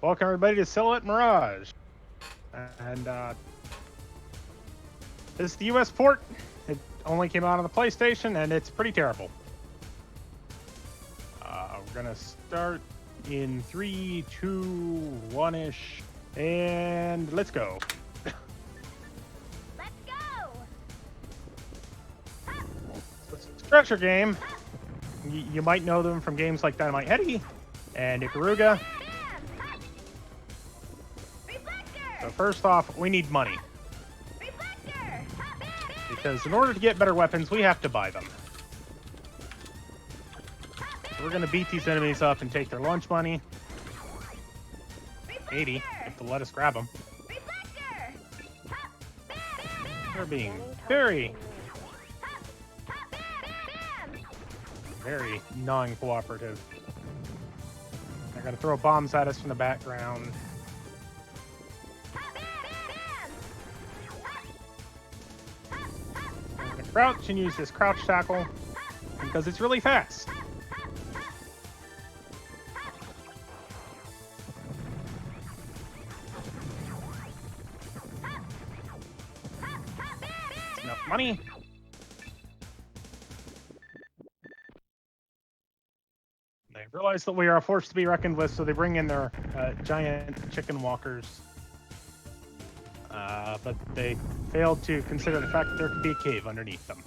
Welcome everybody to Silhouette Mirage. And this is the US port. It only came out on the PlayStation and it's pretty terrible. We're gonna start in 3, 2, 1-ish, and let's go. Let's go! It's a stretcher game. You might know them from games like Dynamite Headdy and Ikaruga. So first off, we need money. Because in order to get better weapons, we have to buy them. So we're going to beat these enemies up and take their lunch money. 80, if they'll let us grab them. They're being very non-cooperative. They're going to throw bombs at us from the background. Crouch and use this crouch tackle because it's really fast. That's enough money. They realize that we are a force to be reckoned with, so they bring in their giant chicken walkers. But they failed to consider the fact that there could be a cave underneath them.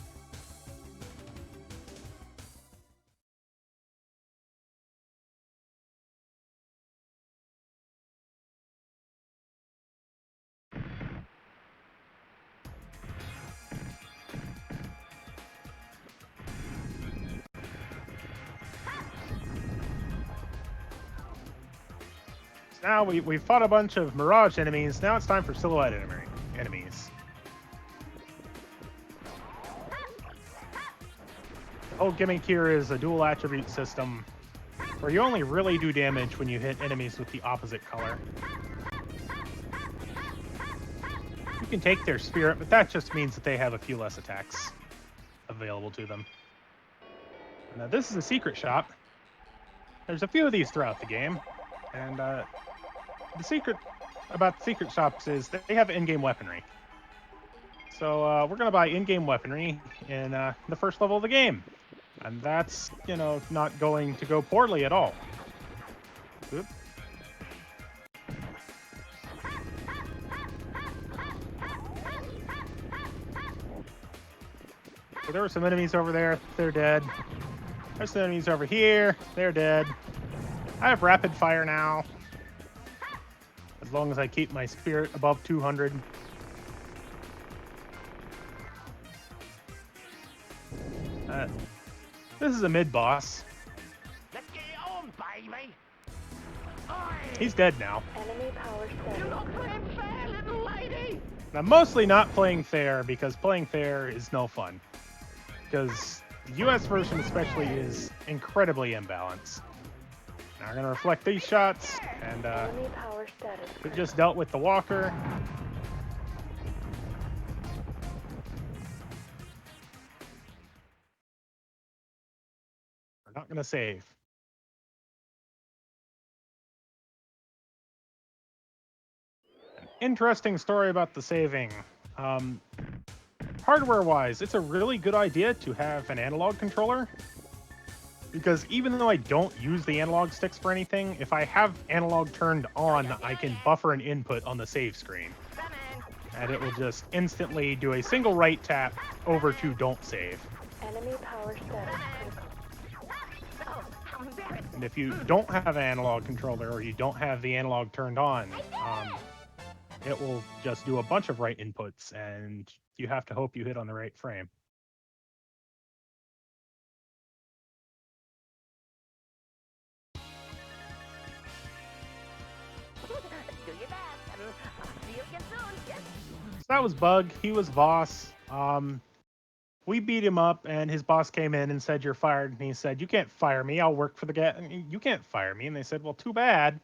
So now we've fought a bunch of Mirage enemies. Now it's time for Silhouette enemies. The whole gimmick here is a dual attribute system where you only really do damage when you hit enemies with the opposite color. You can take their spirit, but that just means that they have a few less attacks available to them. Now this is a secret shop. There's a few of these throughout the game, and the secret about secret shops is that they have in-game weaponry. So we're going to buy in-game weaponry in the first level of the game. And that's, you know, not going to go poorly at all. Oop. So there were some enemies over there. They're dead. There's some enemies over here. They're dead. I have rapid fire now. As long as I keep my spirit above 200. This is a mid-boss. Let's get it on, baby. He's dead now. Enemy power You're not playing fair, little lady. I'm mostly not playing fair because playing fair is no fun. Because the US version especially is incredibly imbalanced. Now we're going to reflect these shots, and Enemy power status. we just dealt with the walker. We're not going to save. An interesting story about the saving. Hardware-wise, it's a really good idea to have an analog controller. Because even though I don't use the analog sticks for anything, if I have analog turned on, I can buffer an input on the save screen. And it will just instantly do a single right tap over to don't save. Enemy power status critical. And if you don't have an analog controller or you don't have the analog turned on, it will just do a bunch of right inputs and you have to hope you hit on the right frame. Do your best. I'll see you again soon. Yes. So that was Bug. He was boss. We beat him up, and his boss came in and said, "You're fired." And he said, "You can't fire me. I'll work for the guy." You can't fire me. And they said, "Well, too bad."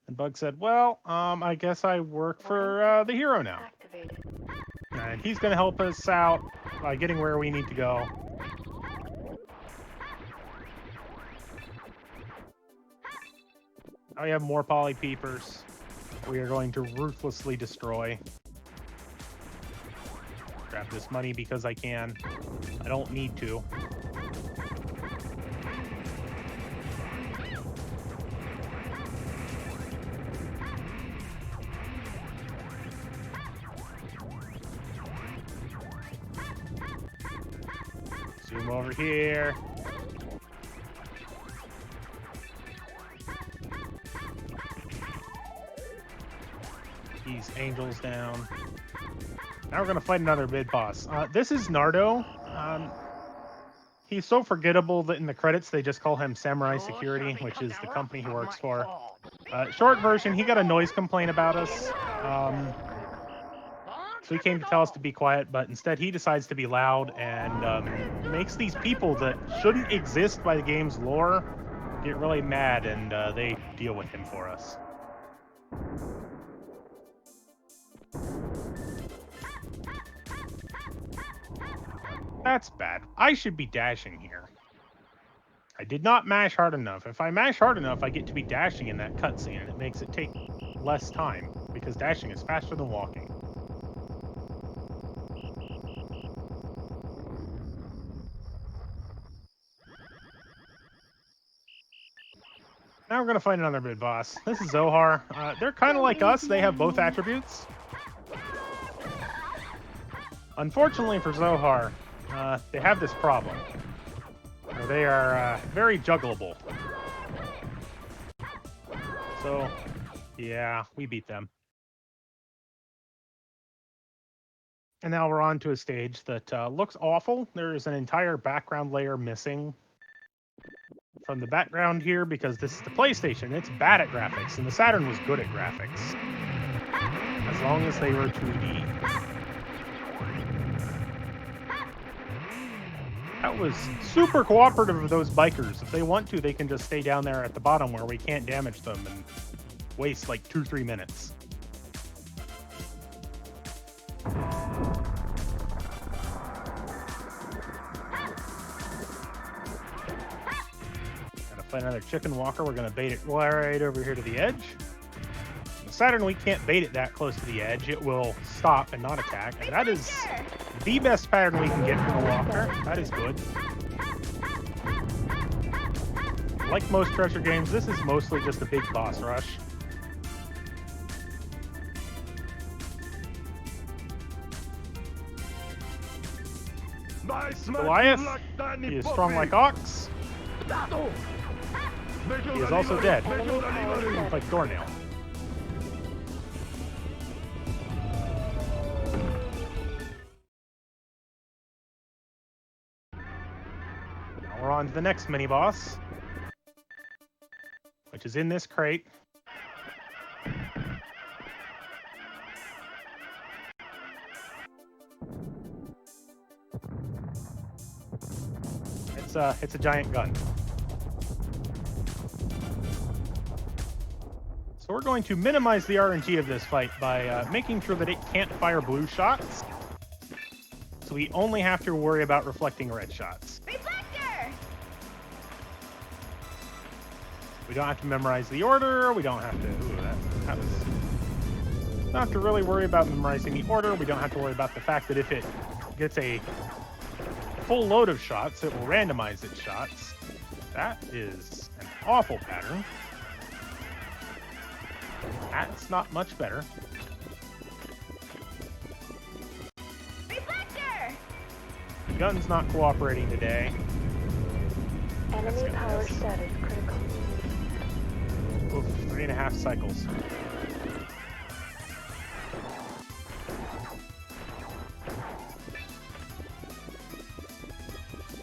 And Bug said, "Well, I guess I work for the hero now." Activated. And he's going to help us out by getting where we need to go. We have more poly peepers. We are going to ruthlessly destroy. Grab this money because I can. I don't need to. Zoom over here. These angels down. Now we're gonna fight another mid boss. This is Nardo. He's so forgettable that in the credits they just call him Samurai Security, which is the company he works for. Short version, he got a noise complaint about us. So he came to tell us to be quiet, but instead he decides to be loud and makes these people that shouldn't exist by the game's lore get really mad, and they deal with him for us. That's bad. I should be dashing here. I did not mash hard enough. If I mash hard enough, I get to be dashing in that cutscene, and it makes it take less time, because dashing is faster than walking. Now we're going to find another mid-boss. This is Zohar. They're kind of like us. They have both attributes. Unfortunately for Zohar, they have this problem. They are very juggleable. So, yeah, we beat them. And now we're on to a stage that looks awful. There's an entire background layer missing from the background here because this is the PlayStation. It's bad at graphics, and the Saturn was good at graphics. As long as they were 2D. That was super cooperative of those bikers. If they want to, they can just stay down there at the bottom where we can't damage them and waste like 2-3 minutes. Gotta find another chicken walker. We're gonna bait it right over here to the edge. The Saturn, we can't bait it that close to the edge. It will stop and not attack. And that is the best pattern we can get from a walker. That is good. Like most treasure games, this is mostly just a big boss rush. Goliath, he is strong like ox. He is also dead, like Doornail. Now we're on to the next mini-boss, which is in this crate. It's a giant gun. So we're going to minimize the RNG of this fight by making sure that it can't fire blue shots. So we only have to worry about reflecting red shots. Reflector! We don't have to memorize the order. We don't have to... Ooh, that was... We don't have to really worry about memorizing the order. We don't have to worry about the fact that if it gets a full load of shots, it will randomize its shots. That is an awful pattern. That's not much better. Reflector! The gun's not cooperating today. Enemy power status critical. Oof, 3.5 cycles.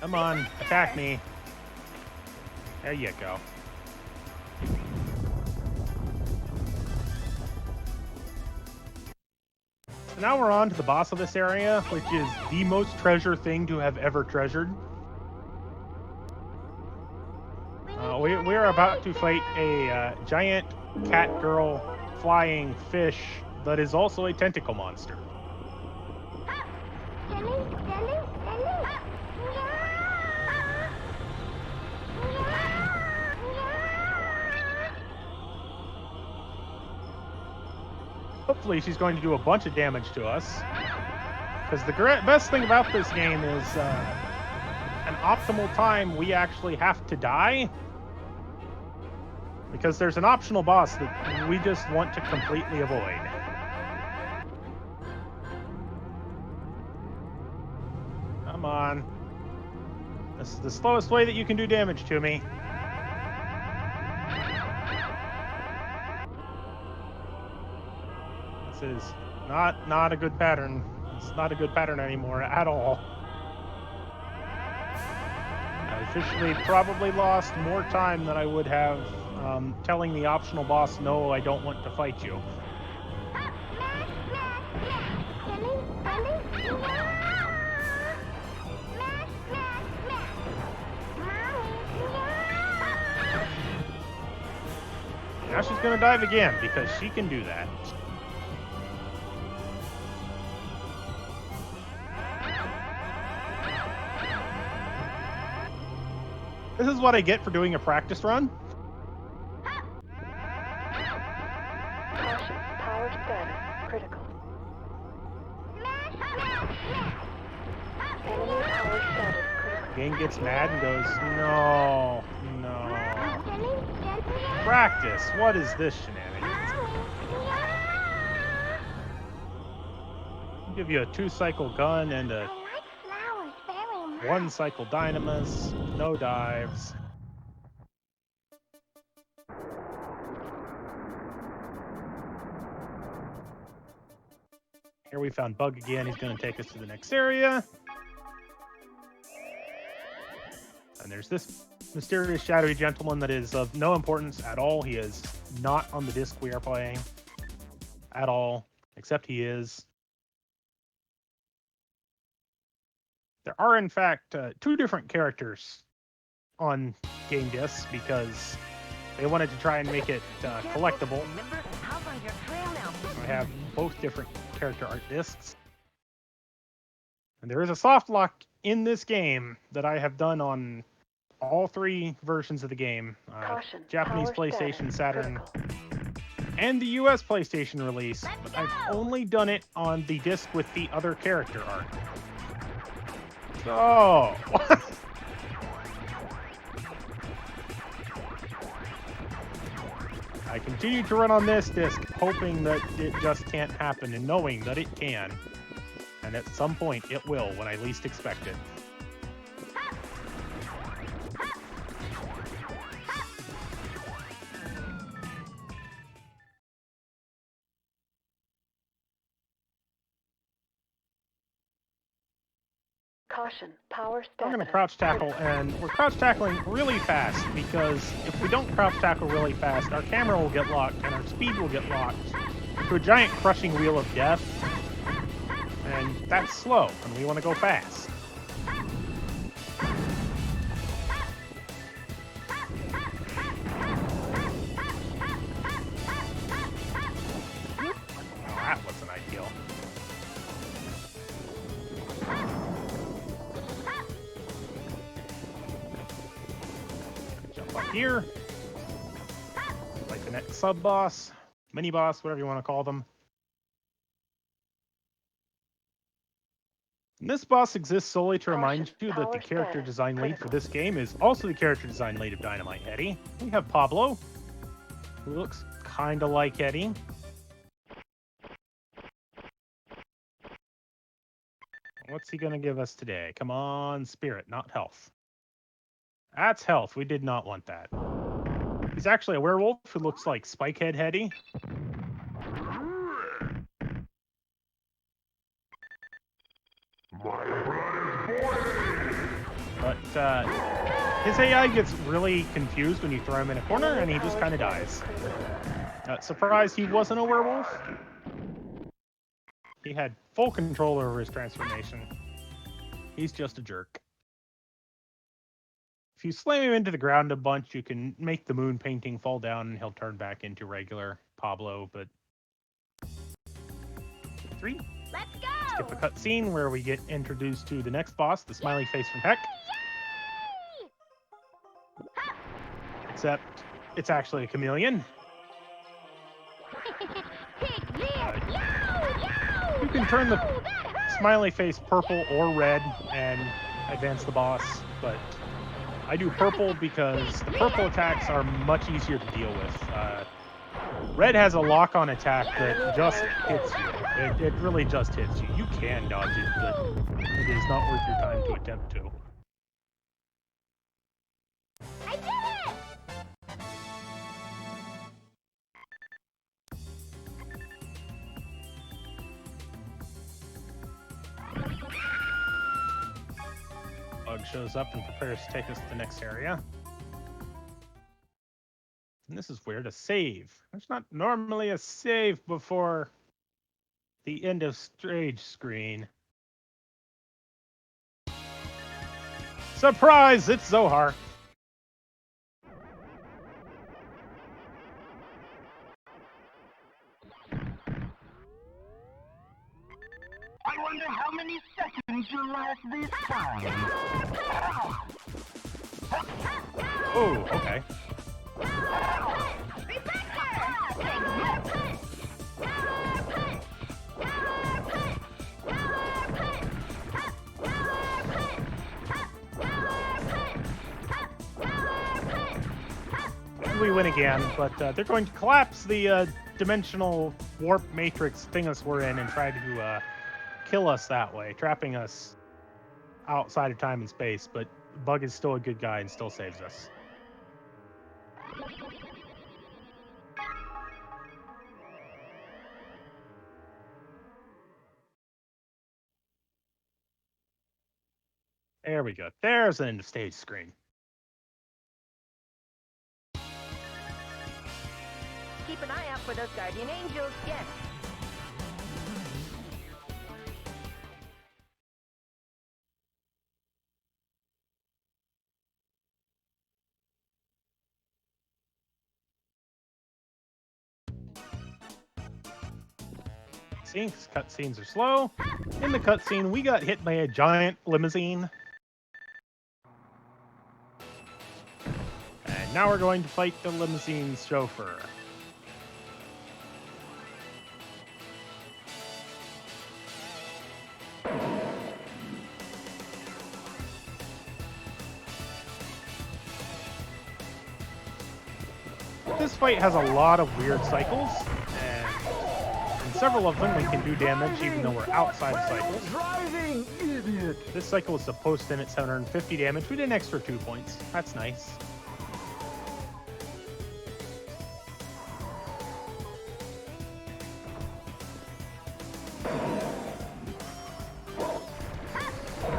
Come on, attack me. There you go. So now we're on to the boss of this area, which is the most treasure thing to have ever treasured. We are about to fight a giant cat girl flying fish that is also a tentacle monster. hopefully she's going to do a bunch of damage to us. Because the best thing about this game is an optimal time we actually have to die. Because there's an optional boss that we just want to completely avoid. Come on. This is the slowest way that you can do damage to me. This is not a good pattern. It's not a good pattern anymore at all. I officially probably lost more time than I would have telling the optional boss, no, I don't want to fight you. Now she's gonna dive again because she can do that. This is what I get for doing a practice run. Caution, power status critical. Enemy power status critical. Game gets mad and goes, no. Practice, what is this shenanigans? I'll give you a 2-cycle gun and a 1-cycle dynamis, no dives. Here we found Bug again. He's going to take us to the next area. And there's this mysterious shadowy gentleman that is of no importance at all. He is not on the disc we are playing at all, except he is. There are, in fact, 2 different characters on game discs because they wanted to try and make it collectible. I have both different character art discs. And there is a soft lock in this game that I have done on all 3 versions of the game. Caution, Japanese power PlayStation, status Saturn, critical. and the US PlayStation release. But I've only done it on the disc with the other character art. So... I continue to run on this disc, hoping that it just can't happen, and knowing that it can. And at some point, it will, when I least expect it. Caution, power status. I'm going to crouch tackle, and we're crouch tackling really fast, because if we don't crouch tackle really fast, our camera will get locked, and our speed will get locked to a giant crushing wheel of death. And that's slow, and we want to go fast. Oh, that wasn't ideal. Jump up here. Like the next sub-boss, mini-boss, whatever you want to call them. And this boss exists solely to remind you that the character design lead for this game is also the character design lead of Dynamite Eddie. We have Pablo, who looks kind of like Eddie. What's he going to give us today? Come on, spirit, not health. That's health. We did not want that. He's actually a werewolf who looks like Spikehead Eddie. But his AI gets really confused when you throw him in a corner, and he just kind of dies. Surprised he wasn't a werewolf. He had full control over his transformation. He's just a jerk. If you slam him into the ground a bunch, you can make the moon painting fall down, and he'll turn back into regular Pablo, but... 3. Let's go! Skip a cutscene where we get introduced to the next boss, the smiley face from Heck. Except it's actually a chameleon. can turn the smiley face purple or red and advance the boss, but I do purple because the purple attacks are much easier to deal with. Red has a lock-on attack that just hits you. It really just hits you. You can dodge it, but it is not worth your time to attempt to. I did it! Bug shows up and prepares to take us to the next area. And this is where to save. There's not normally a save before the end of stage screen. Surprise! It's Zohar. I wonder how many seconds you'll last this time. Oh, okay. We win again, but they're going to collapse the dimensional warp matrix thingus we're in and try to kill us that way, trapping us outside of time and space, but Bug is still a good guy and still saves us. There we go. There's an end of stage screen. Keep an eye out for those guardian angels, yes. Cutscenes are slow. In the cutscene, we got hit by a giant limousine. And now we're going to fight the limousine's chauffeur. This fight has a lot of weird cycles, and in several of them we can do damage even though we're outside of cycles. Driving, idiot! This cycle is supposed to end at 750 damage. We did an extra 2 points. That's nice.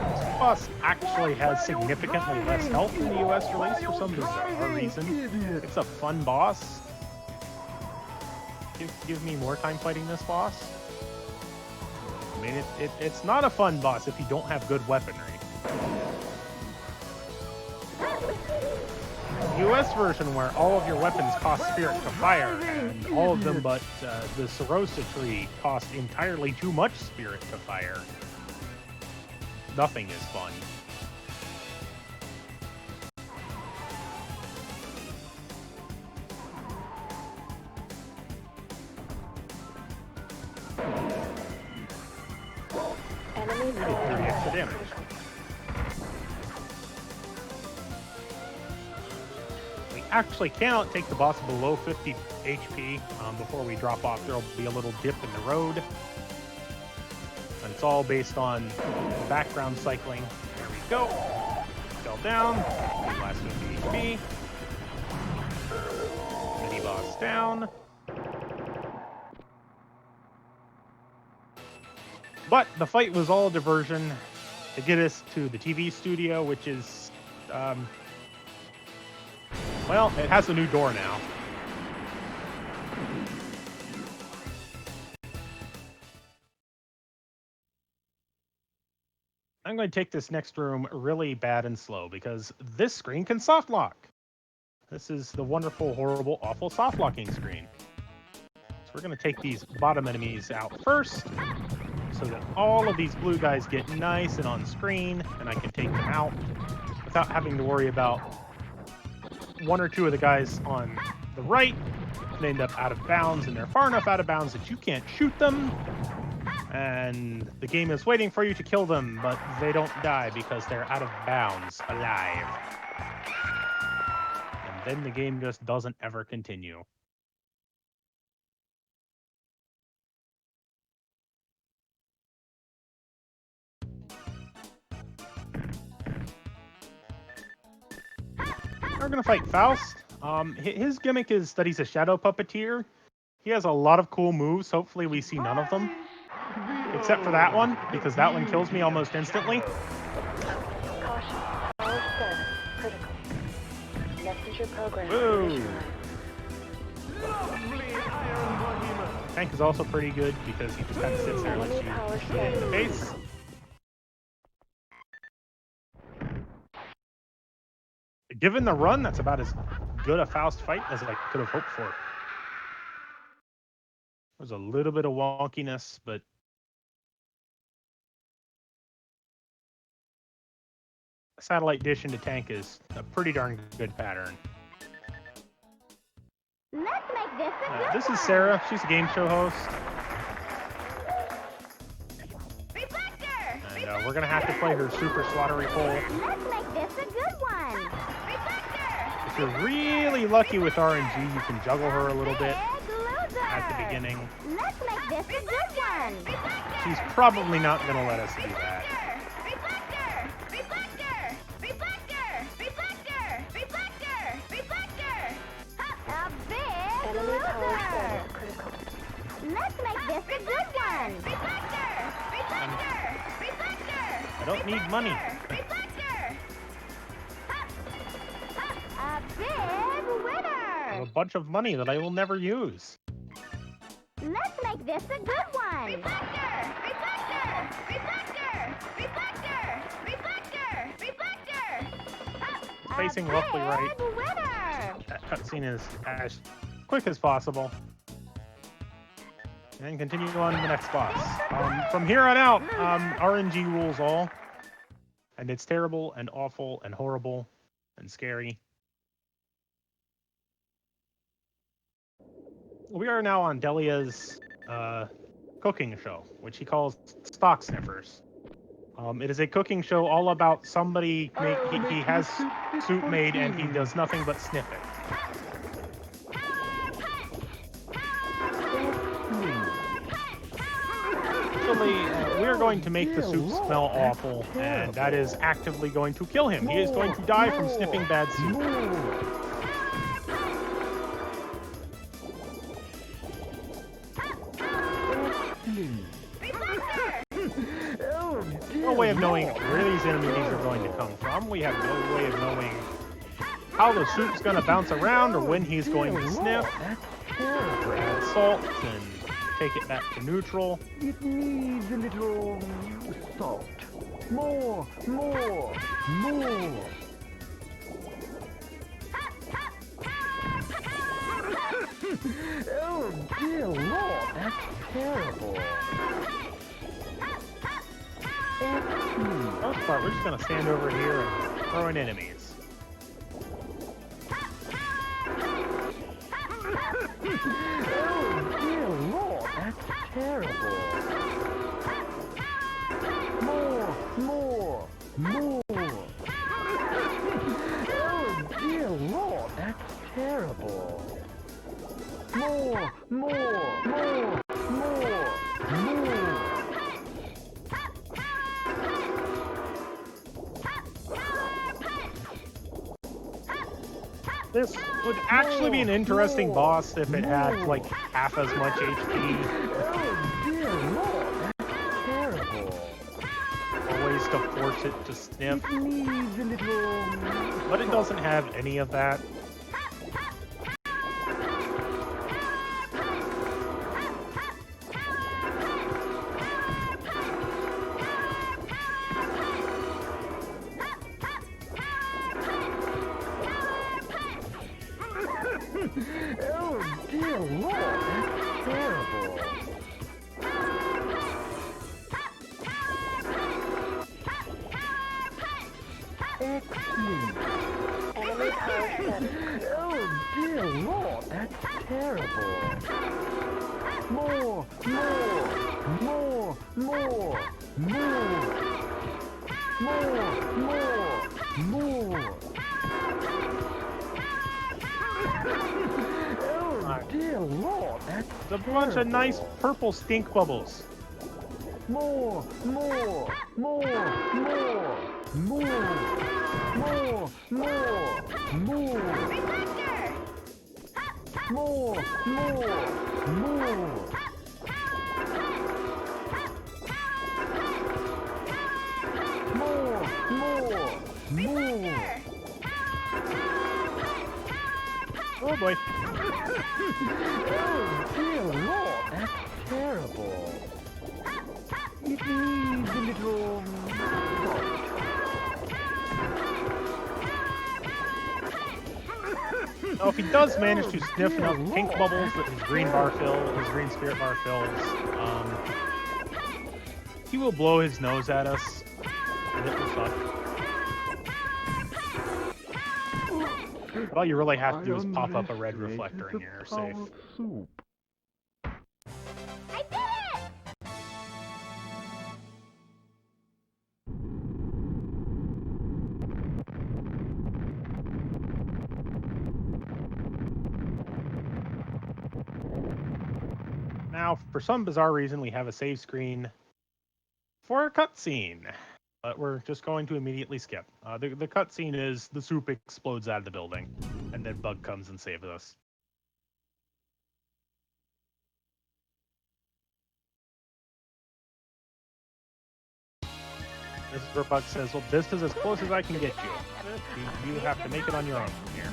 This boss actually has significantly less health in the US release for some bizarre reason. It's a fun boss. Give me more time fighting this boss. I mean, it's not a fun boss if you don't have good weaponry. The US version, where all of your weapons cost spirit to fire, and all of them but the Serosa tree cost entirely too much spirit to fire. Nothing is fun. Enemy 30 extra damage. We actually cannot take the boss below 50 HP before we drop off. There will be a little dip in the road. And it's all based on background cycling. There we go. Fell down. Last 50 HP. Mini boss down. But the fight was all a diversion to get us to the TV studio, which is, well, it has a new door now. I'm going to take this next room really bad and slow because this screen can soft lock. This is the wonderful, horrible, awful soft locking screen. So we're going to take these bottom enemies out first, so that all of these blue guys get nice and on screen, and I can take them out without having to worry about one or two of the guys on the right. They end up out of bounds, and they're far enough out of bounds that you can't shoot them. And the game is waiting for you to kill them, but they don't die because they're out of bounds, alive. And then the game just doesn't ever continue. We're gonna fight Faust. His gimmick is that he's a shadow puppeteer. He has a lot of cool moves. Hopefully we see none of them. Except for that one, because that one kills me almost instantly. Caution. Power status critical. Messenger program. Woo! initialized. Tank is also pretty good because he just kind of sits there and lets you get it in the face. Given the run, that's about as good a Faust fight as I could have hoped for. There's a little bit of wonkiness, but satellite dish into tank is a pretty darn good pattern. Let's make this a good This one. is Sarah. She's a game show host. Reflector! And we're going to have to play her super slaughterly pole. Let's make this a good one. Reflector! If you're really lucky with RNG, you can juggle her a little bit Big loser. at the beginning. Let's make this a good one. She's probably not going to let us do that. Reflector! Reflector! Reflector! Reflector! Reflector! Reflector! A big Enemy power loser. status critical. Let's make this a good one. Reflector! Reflector! Reflector! I don't need money. Reflector! A big I have winner. a bunch of money that I will never use. Let's make this a good one. Reflector! Reflector! Reflector! Reflector! Reflector! Reflector! Facing roughly right. Big winner. That cutscene is as quick as possible. And then continue on to the next boss. From here on out, RNG rules all. And it's terrible and awful and horrible and scary. We are now on Delia's cooking show, which he calls Stock Sniffers. It is a cooking show all about somebody, he has soup made and he does nothing but sniff it. Actually, we're going to make the soup smell awful, and that is actively going to kill him. He is going to die from sniffing bad soup. No way of knowing where these enemies are going to come from. We have no way of knowing how the soup's going to bounce around or when he's going to sniff. Or add salt and take it back to neutral. It needs a little salt. More. Oh, dear Lord, that's terrible. For the most part, we're just going to stand over here and throw in enemies. Oh, dear Lord, that's terrible. More. Oh, dear Lord, that's terrible. More. This would actually be an interesting boss if it had, like, half as much HP. Oh, dear Lord, that's terrible. Or ways to force it to sniff. It needs a little... But it doesn't have any of that. Oh, dear Lord, that's terrible. Excellent. Enemy power status. Oh, dear Lord, that's terrible. More! More! More! More! More! More! Oh dear Lord, that's There's a bunch of nice terrible. purple stink bubbles. More! More! More! More! More! More! More! More! More! More! More! More! More! More! Oh boy. Oh dear Lord, that's terrible. It needs a little salt. Now, if he does manage to Oh, sniff dear enough pink Lord. bubbles that his green bar fill, his green spirit bar fills, he will blow his nose at us, and it will suck. But all you really have to do is pop up a red reflector and you're safe. Soup. I did it! Now, for some bizarre reason, we have a save screen for a cutscene, but we're just going to immediately skip. The cutscene is the soup explodes out of the building, and then Bug comes and saves us. This is where Bug says, well, this is as close as I can get you. You have to make it on your own from here.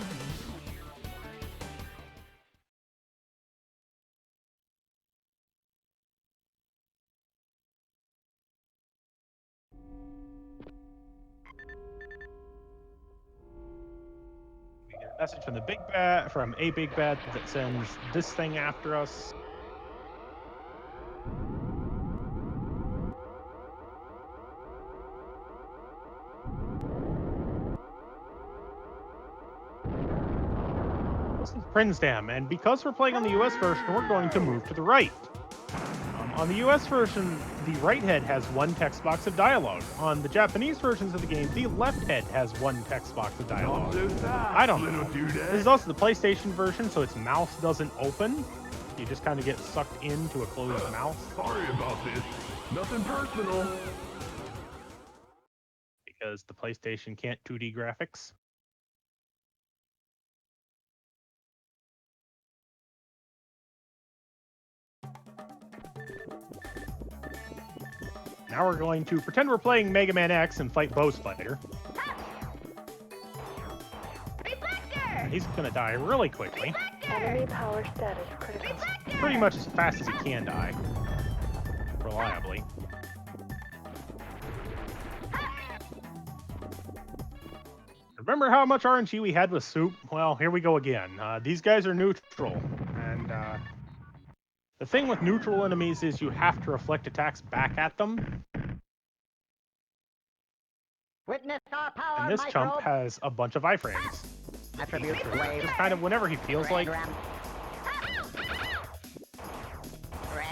We get a message from the big bad, from a big bad that sends this thing after us. This is Prinsdam, and because we're playing on the US version, we're going to move to the right. On the US version, the right head has one text box of dialogue. On the Japanese versions of the game, the left head has one text box of dialogue. I don't know. This is also the PlayStation version, so its mouth doesn't open. You just kind of get sucked into a closed mouth. Sorry about this. Nothing personal. Because the PlayStation can't 2D graphics. Now we're going to pretend we're playing Mega Man X and fight Bow Spider. And he's gonna die really quickly. Enemy power status critical. Pretty much as fast as he can die. Reliably. Remember how much RNG we had with Soup? Well, here we go again. These guys are neutral. And the thing with neutral enemies is you have to reflect attacks back at them. Witness our power, And this chump has a bunch of iframes. Attribute wave. Just kind of whenever he feels like. Red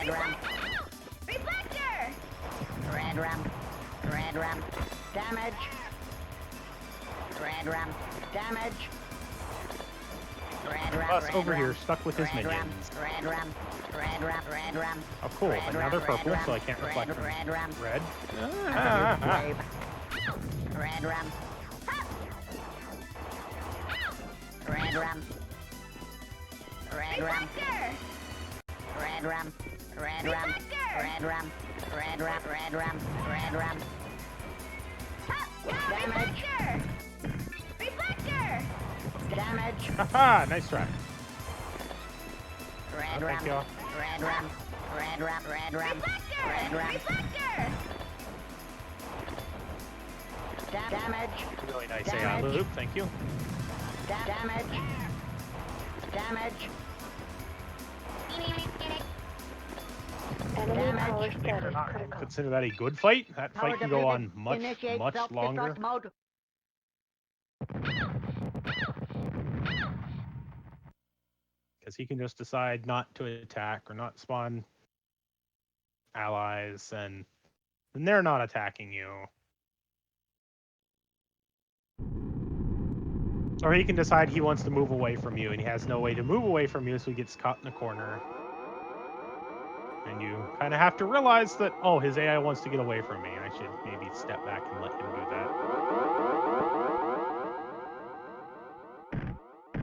ram. Reflector! Red ram. Red ram. Damage. Red ram. Damage. Red ram. Us red over ram. here stuck with his Red ram. minions. Red ram. Red ram. Red ram. Oh, cool. Red But now ram, they're red purple, ram, so I can't reflect them. Red ram. Red. Attribute wave. Red ram. Red ram. Red ram. Red ram. Red ram. Red ram. Red ram. Red ram. Red ram. Damage. Reflector! Damage. Haha, nice try. Red Oh, ram. thank you. Red ram. Red ram. Red ram. Red ram. Reflector! Damage. Really nice Damage. AI loop, thank you. Damage. Damage. Enemy power Damage. status critical. Consider that a good fight. That Power fight can go on depleted. much, Initiate much self-destruct longer. mode. because he can just decide not to attack or not spawn allies, and they're not attacking you. Or he can decide he wants to move away from you, and he has no way to move away from you, so he gets caught in a corner. And you kind of have to realize that, oh, his AI wants to get away from me. I should maybe step back and let him do that.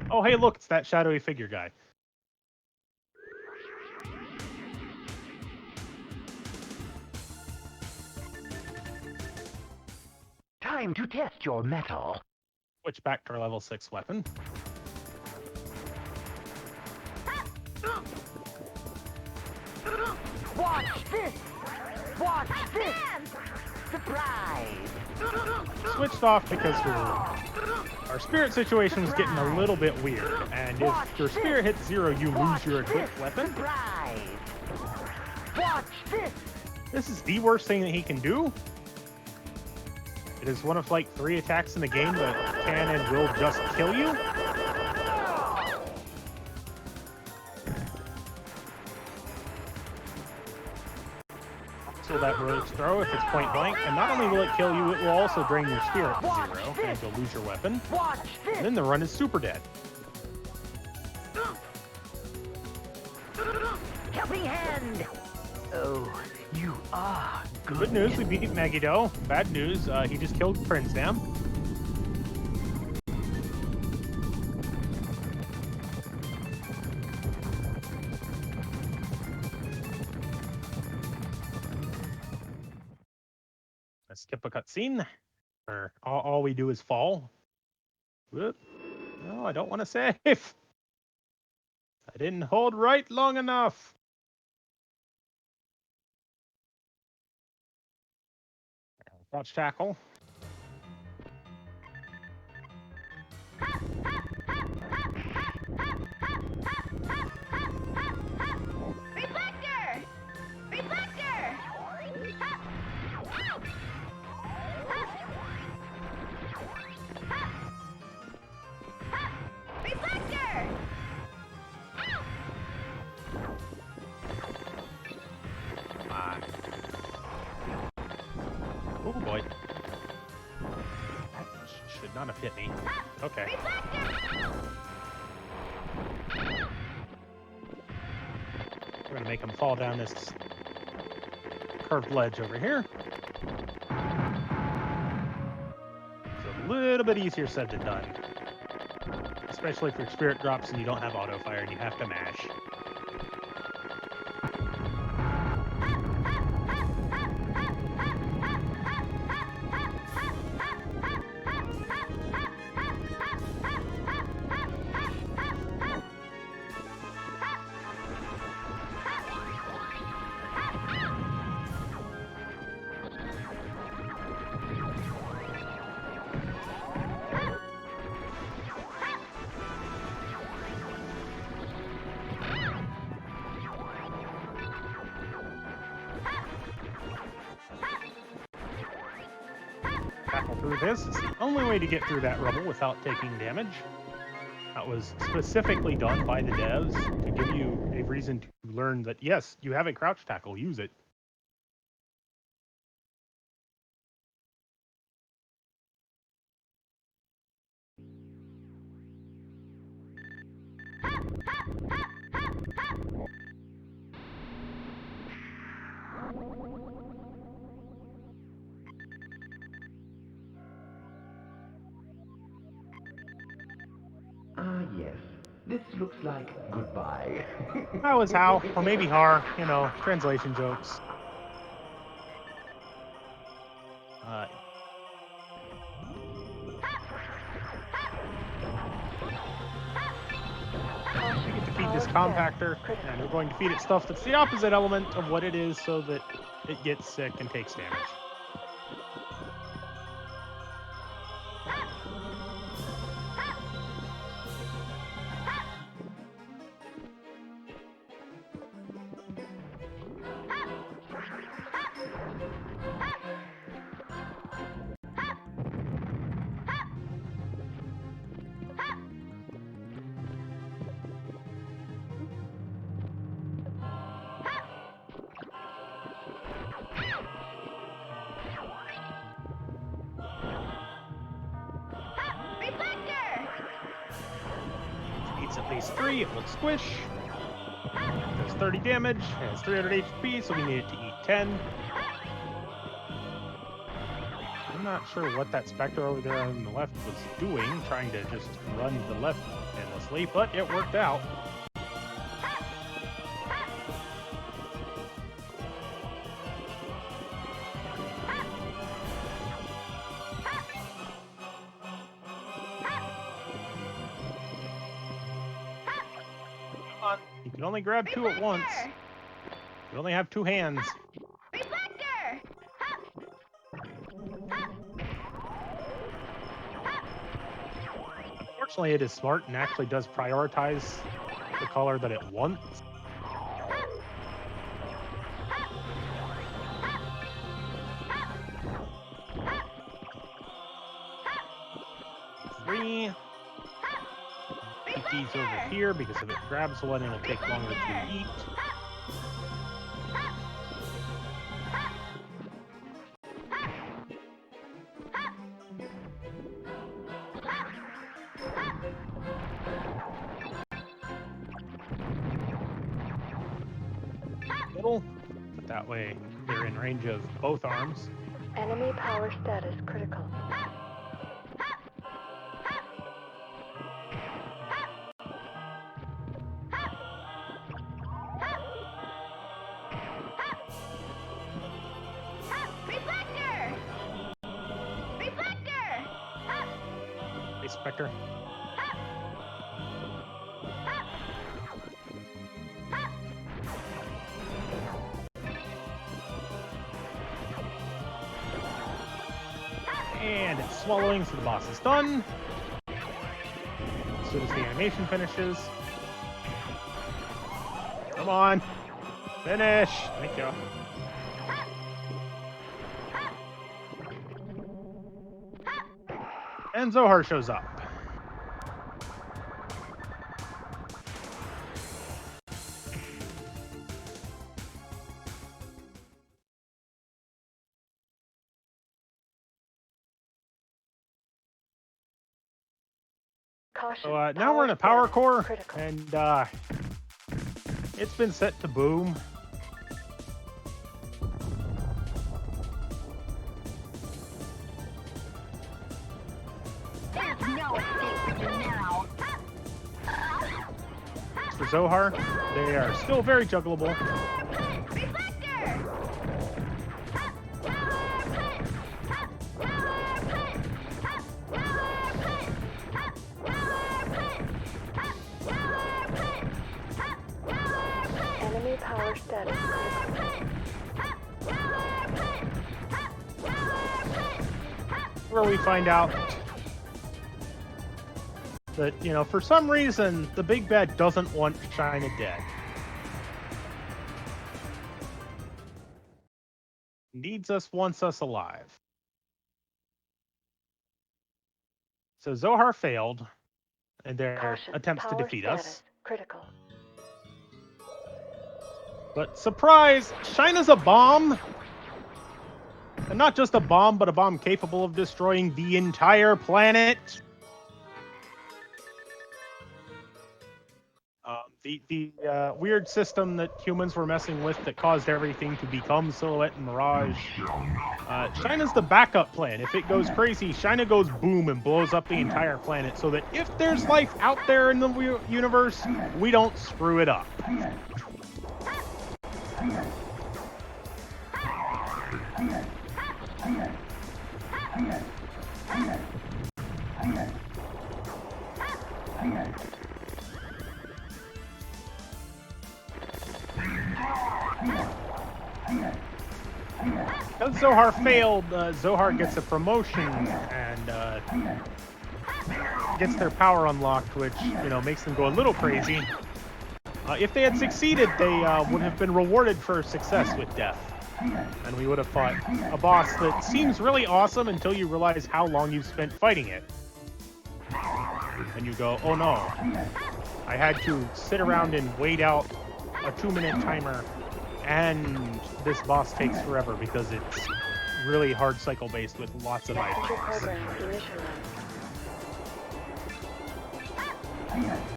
Oh, hey, look, it's that shadowy figure guy. Time to test your metal. Switch back to our level 6 weapon. Watch this! Watch this! Surprise! Switched off because our spirit situation was getting a little bit weird, and if your spirit hits 0, you lose your equipped weapon. Surprise! Watch this! This is the worst thing that he can do. It is one of like 3 attacks in the game that can and will just kill you. So that rogue's throw if it's point blank, and not only will it kill you, it will also drain your spirit to 0, and you'll lose your weapon. And then the run is super dead. Helping hand! Oh, you are good. Good news, we beat Megiddo. Bad news, he just killed Prinsdam. Let's skip a cutscene. Or all we do is fall. Whoop. No, I don't want to save. I didn't hold right long enough. Crouch tackle. Reflector! Reflector! Reflector! Oh boy. That should not have hit me. Okay. We're gonna make him fall down this curved ledge over here. It's a little bit easier said than done. Especially if your spirit drops and you don't have auto fire and you have to mash. Tackle through this. It's the only way to get through that rubble without taking damage. That was specifically done by the devs to give you a reason to learn that, yes, you have a crouch tackle, use it. Ah, yes. This looks like goodbye. That was how, or maybe har, you know, translation jokes. We get to feed this compactor, and we're going to feed it stuff that's the opposite element of what it is so that it gets sick and takes damage. Needs at least 3. It will squish. Does 30 damage. It has 300 HP, so we need it to eat 10. I'm not sure what that Spectre over there on the left was doing, trying to just run the left endlessly, but it worked out. Come on, you can only grab 2 at once. You only have 2 hands. Unfortunately, it is smart and actually does prioritize the color that it wants. Three. Keep these over here because if it grabs one, it'll take longer to eat. Middle, but that way they're in range of both arms. Enemy power status critical. Hey, Spectre. And it's swallowing, so the boss is done. As soon as the animation finishes. Come on. Finish. Thank you. And Zohar shows up. Caution. So now we're in a power core, critical. and it's been set to boom. There's no escape for you now. For Zohar, they are still very juggleable. Enemy power status critical. Where we find out that, you know, for some reason, the big bad doesn't want China dead. Needs us, wants us alive. So Zohar failed in their Caution. attempts to Power defeat status us. critical. But surprise, China's a bomb! And not just a bomb, but a bomb capable of destroying the entire planet. The weird system that humans were messing with that caused everything to become Silhouette and Mirage. China's the backup plan. If it goes crazy, China goes boom and blows up the entire planet so that if there's life out there in the universe, we don't screw it up. Because Zohar failed, Zohar gets a promotion and gets their power unlocked, which, you know, makes them go a little crazy. If they had succeeded, they would have been rewarded for success with death. And we would have fought a boss that seems really awesome until you realize how long you've spent fighting it. And you go, oh no, I had to sit around and wait out a 2-minute timer, and this boss takes forever because it's really hard cycle based with lots of Messenger items. program initialized.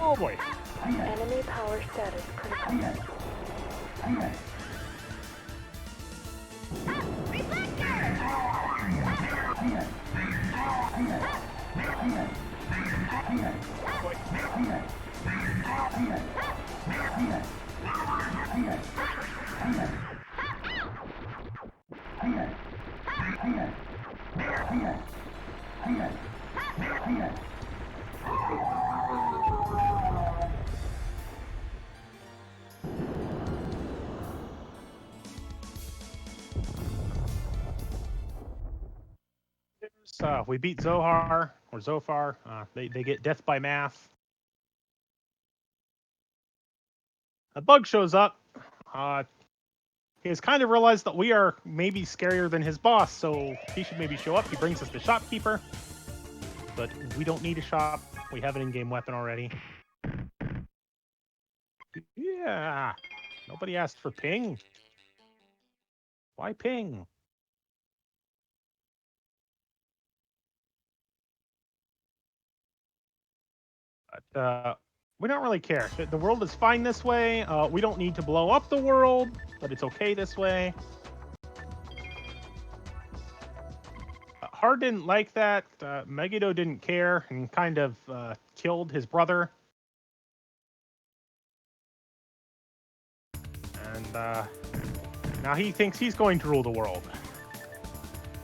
Oh boy. Enemy power status critical. We beat Zohar, or Zofar. They get death by math. A bug shows up. He has kind of realized that we are maybe scarier than his boss, so he should maybe show up. He brings us the shopkeeper. But we don't need a shop. We have an in-game weapon already. Yeah. Nobody asked for ping. Why ping? But we don't really care. The world is fine this way. We don't need to blow up the world, but it's okay this way. Hard didn't like that. Megiddo didn't care and kind of killed his brother. And now he thinks he's going to rule the world.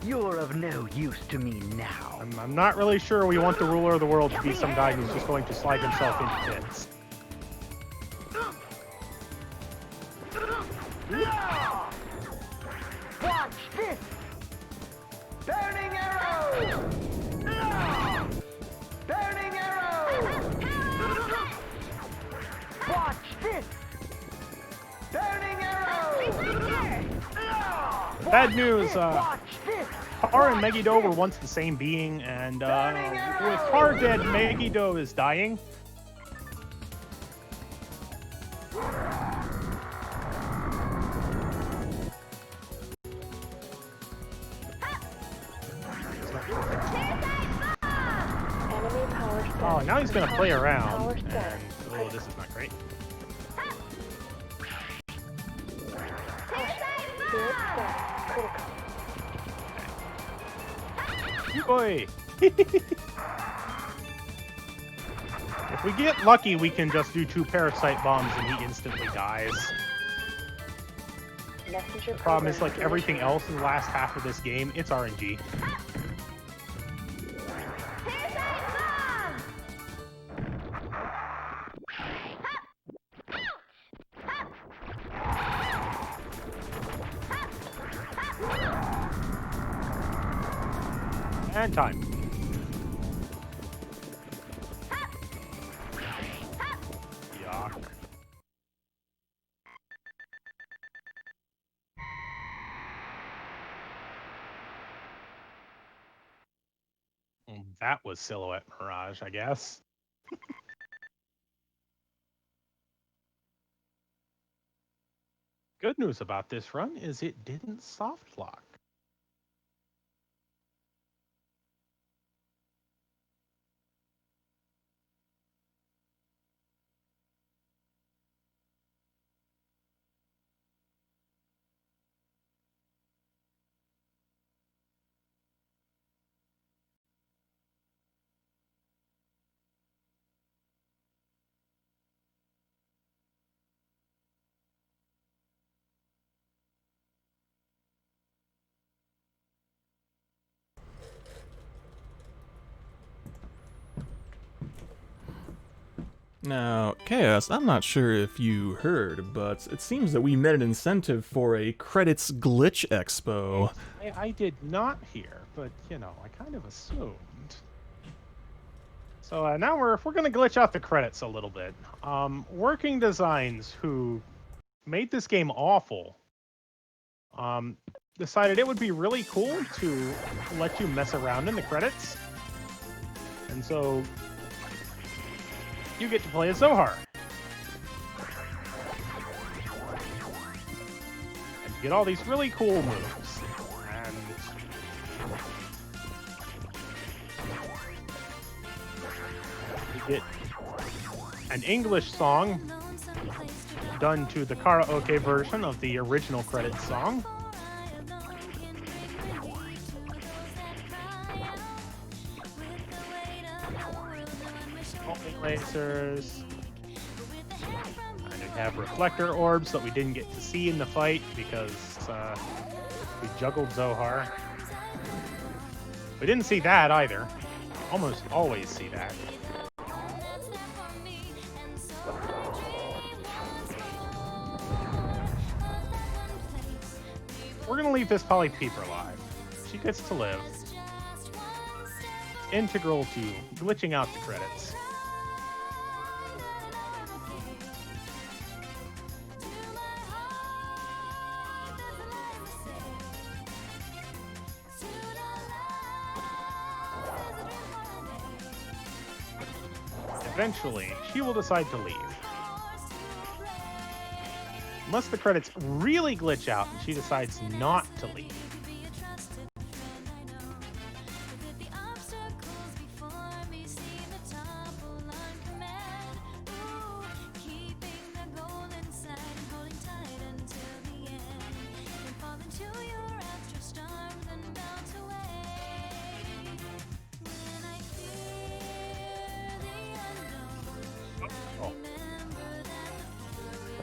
You're of no use to me now. I'm not really sure we want the ruler of the world to be some guy who's just going to slide himself into pits. Watch this! Burning arrow! Burning arrow! Watch this! Burning arrow! Bad news, Watch this! Har and Megiddo were once the same being, and with Har dead, Megiddo is dying. Enemy power status. Oh, now he's gonna play around. Power And, status. oh, this is not great. Spirit status critical. Boy. If we get lucky, we can just do 2 parasite bombs and he instantly dies. Messenger The problem is, like program everything else in the last half of this game, it's RNG. And time. Yuck. That was Silhouette Mirage, I guess. Good news about this run is it didn't soft lock. Now, Chaos, I'm not sure if you heard, but it seems that we met an incentive for a credits glitch expo. I did not hear, but you know, I kind of assumed. So now we're gonna glitch out the credits a little bit. Working Designs, who made this game awful, decided it would be really cool to let you mess around in the credits, and so you get to play as Zohar. And you get all these really cool moves. And you get an English song done to the karaoke version of the original credits song. Only lasers. And we have reflector orbs that we didn't get to see in the fight because we juggled Zohar. We didn't see that either. Almost always see that. We're gonna leave this Polly Peeper alive. She gets to live. It's integral to glitching out the credits. Eventually, she will decide to leave. Unless the credits really glitch out and she decides not to leave.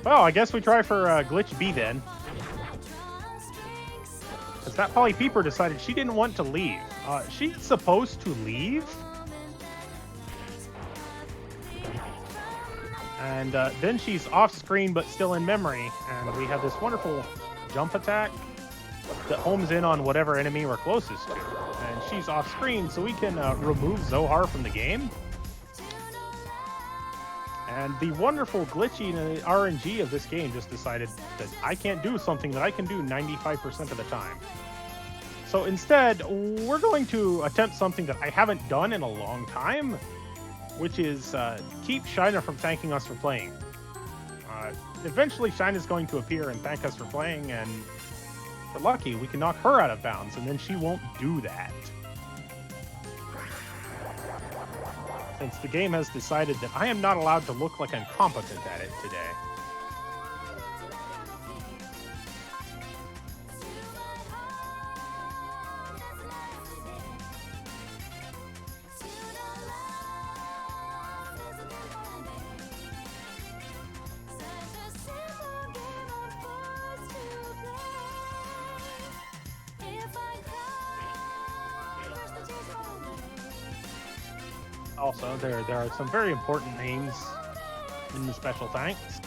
Well, I guess we try for glitch B then. Because that Polly Peeper decided she didn't want to leave. She's supposed to leave. And then she's off screen but still in memory. And we have this wonderful jump attack that homes in on whatever enemy we're closest to. And she's off screen, so we can remove Zohar from the game. And the wonderful glitchy RNG of this game just decided that I can't do something that I can do 95% of the time. So instead, we're going to attempt something that I haven't done in a long time, which is keep Shina from thanking us for playing. Eventually, Shina's going to appear and thank us for playing, and if we're lucky, we can knock her out of bounds, and then she won't do that. Since the game has decided that I am not allowed to look like I'm competent at it today. Also, there are some very important names in the special thanks.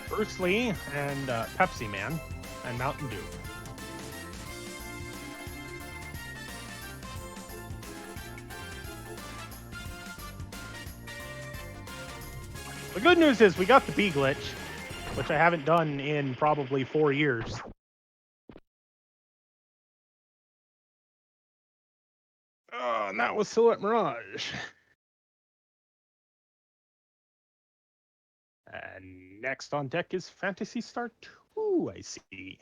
Bruce Lee and Pepsi Man and Mountain Dew. The good news is we got the B glitch, which I haven't done in probably 4 years. Oh, and that was Silhouette Mirage. And next on deck is Phantasy Star 2, I see.